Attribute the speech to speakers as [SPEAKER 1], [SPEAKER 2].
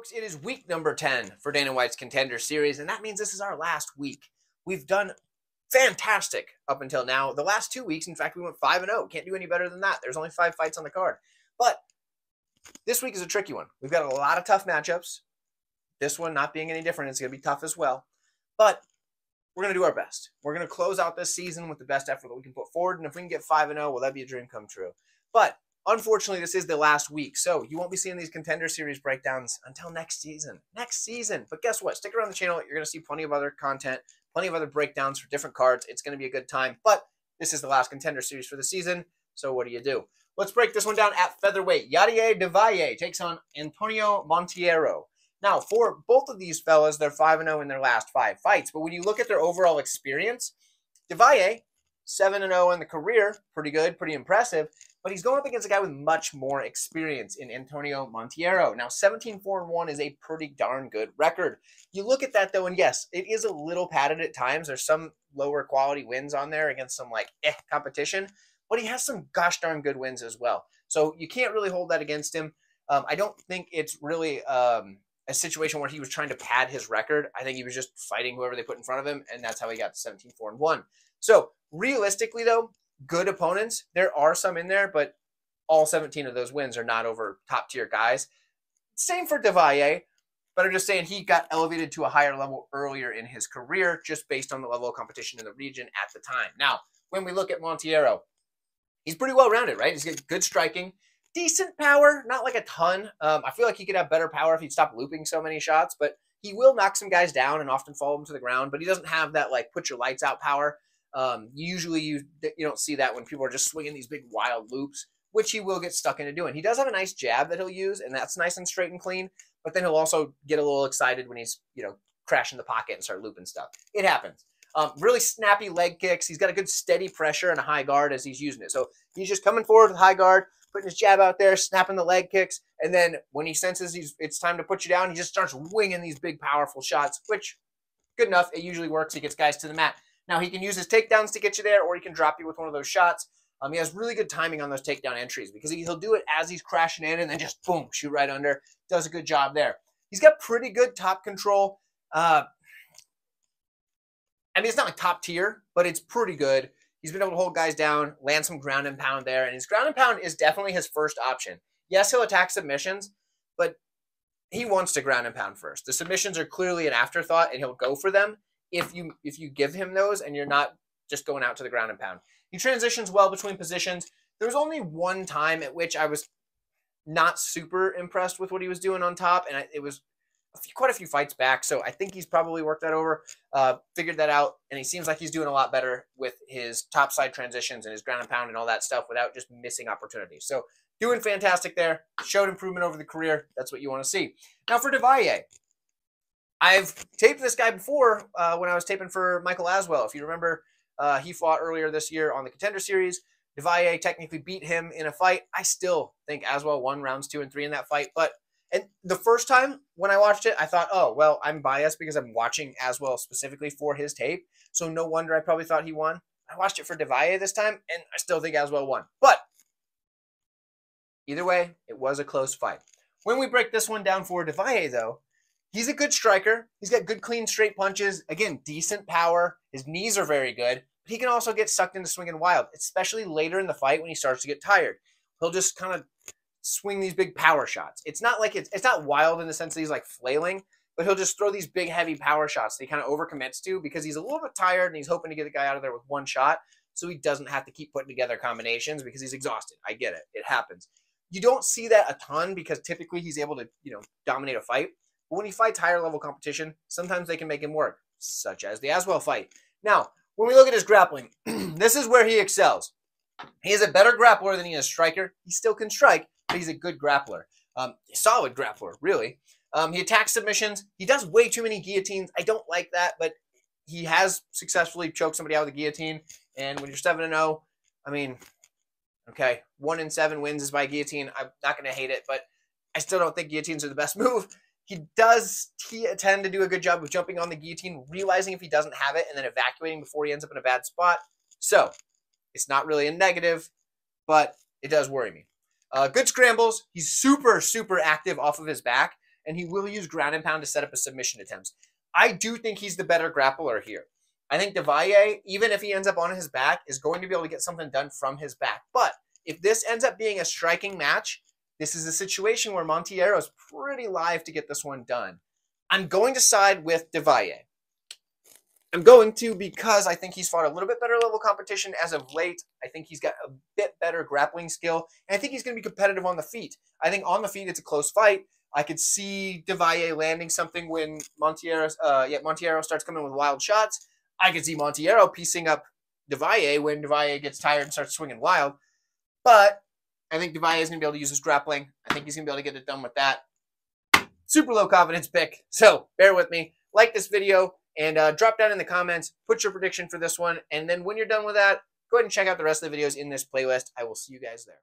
[SPEAKER 1] Folks, it is week number 10 for Dana White's Contender series, and that means this is our last week. We've done fantastic up until now. The last 2 weeks, in fact, we went 5-0. Can't do any better than that. There's only 5 fights on the card. But this week is a tricky one. We've got a lot of tough matchups. This one not being any different. It's going to be tough as well. But we're going to do our best. We're going to close out this season with the best effort that we can put forward, and if we can get 5-0, well, that'd be a dream come true. But unfortunately, this is the last week, so you won't be seeing these Contender Series breakdowns until next season. But guess what? Stick around the channel. You're going to see plenty of other content, plenty of other breakdowns for different cards. It's going to be a good time, but this is the last Contender Series for the season, so what do? Let's break this one down at featherweight. Yadier Del Valle takes on Antônio Monteiro. Now, for both of these fellas, they're 5-0 in their last 5 fights, but when you look at their overall experience, Del Valle, 7-0 in the career, pretty good, pretty impressive, but he's going up against a guy with much more experience in Antônio Monteiro. Now, 17-4-1 is a pretty darn good record. You look at that, though, and yes, it is a little padded at times. There's some lower quality wins on there against some, competition, but he has some gosh darn good wins as well. So you can't really hold that against him. I don't think it's really a situation where he was trying to pad his record. I think he was just fighting whoever they put in front of him, and that's how he got to 17-4-1. So realistically, though, good opponents. There are some in there, but all 17 of those wins are not over top-tier guys. Same for Del Valle, but I'm just saying he got elevated to a higher level earlier in his career just based on the level of competition in the region at the time. Now, when we look at Monteiro, he's pretty well-rounded, right? He's got good striking, decent power, not like a ton. I feel like he could have better power if he'd stop looping so many shots, but he will knock some guys down and often fall them to the ground, but he doesn't have that, put your lights out power. Usually you don't see that when people are just swinging these big wild loops, which he will get stuck into doing. He does have a nice jab that he'll use, and that's nice and straight and clean, but then he'll also get a little excited when he's, crashing the pocket and start looping stuff. It happens. Really snappy leg kicks. He's got a good steady pressure and a high guard as he's using it. So he's just coming forward with high guard, putting his jab out there, snapping the leg kicks, and then when he senses it's time to put you down, he just starts winging these big, powerful shots, which, good enough, it usually works. He gets guys to the mat. Now, he can use his takedowns to get you there, or he can drop you with one of those shots. He has really good timing on those takedown entries because he'll do it as he's crashing in and then just, boom, shoot right under. Does a good job there. He's got pretty good top control. It's not like top tier, but it's pretty good. He's been able to hold guys down, land some ground and pound there, and his ground and pound is definitely his first option. Yes, he'll attack submissions, but he wants to ground and pound first. The submissions are clearly an afterthought, and he'll go for them if you give him those and you're not just going out to the ground and pound. He transitions well between positions. There was only one time at which I was not super impressed with what he was doing on top, and it was quite a few fights back, so I think he's probably worked that over, figured that out, and he seems like he's doing a lot better with his topside transitions and his ground and pound and all that stuff without just missing opportunities. So doing fantastic there. Showed improvement over the career. That's what you want to see. Now for Del Valle, I've taped this guy before when I was taping for Michael Aswell. If you remember, he fought earlier this year on the Contender Series. Del Valle technically beat him in a fight. I still think Aswell won rounds 2 and 3 in that fight, and the first time when I watched it, I thought, oh, well, I'm biased because I'm watching Aswell specifically for his tape, so no wonder I probably thought he won. I watched it for Del Valle this time, and I still think Aswell won. But either way, it was a close fight. When we break this one down for Del Valle, though, he's a good striker. He's got good, clean, straight punches. Again, decent power. His knees are very good, but he can also get sucked into swinging wild, especially later in the fight when he starts to get tired. He'll just kind of swing these big power shots. It's not like it's not wild in the sense that he's flailing, but he'll just throw these big heavy power shots that he kind of overcommits to because he's a little bit tired and he's hoping to get the guy out of there with one shot so he doesn't have to keep putting together combinations because he's exhausted. I get it. It happens. You don't see that a ton because typically he's able to, dominate a fight. But when he fights higher level competition, sometimes they can make him work, such as the Aswell fight. Now, when we look at his grappling, this is where he excels. He is a better grappler than he is a striker. He still can strike, but he's a good grappler. Solid grappler, really. He attacks submissions. He does way too many guillotines. I don't like that, but he has successfully choked somebody out with a guillotine. And when you're 7-0, okay, 1 in 7 wins is by guillotine. I'm not going to hate it, but I still don't think guillotines are the best move. He tend to do a good job of jumping on the guillotine, realizing if he doesn't have it, and then evacuating before he ends up in a bad spot. So it's not really a negative, but it does worry me. Good scrambles. He's super, super active off of his back. and he will use ground and pound to set up his submission attempts. I do think he's the better grappler here. I think Del Valle, even if he ends up on his back, is going to be able to get something done from his back. But if this ends up being a striking match, this is a situation where Monteiro is pretty live to get this one done. I'm going to side with Del Valle. I'm going to because I think he's fought a little bit better level competition as of late. I think he's got a bit better grappling skill, and I think he's going to be competitive on the feet. I think on the feet it's a close fight. I could see Del Valle landing something when Monteiro starts coming with wild shots. I could see Monteiro piecing up Del Valle when Del Valle gets tired and starts swinging wild. But I think Del Valle is going to be able to use his grappling. I think he's going to be able to get it done with that. Super low confidence pick, so bear with me. Like this video. And drop down in the comments, put your prediction for this one. And then when you're done with that, go ahead and check out the rest of the videos in this playlist. I will see you guys there.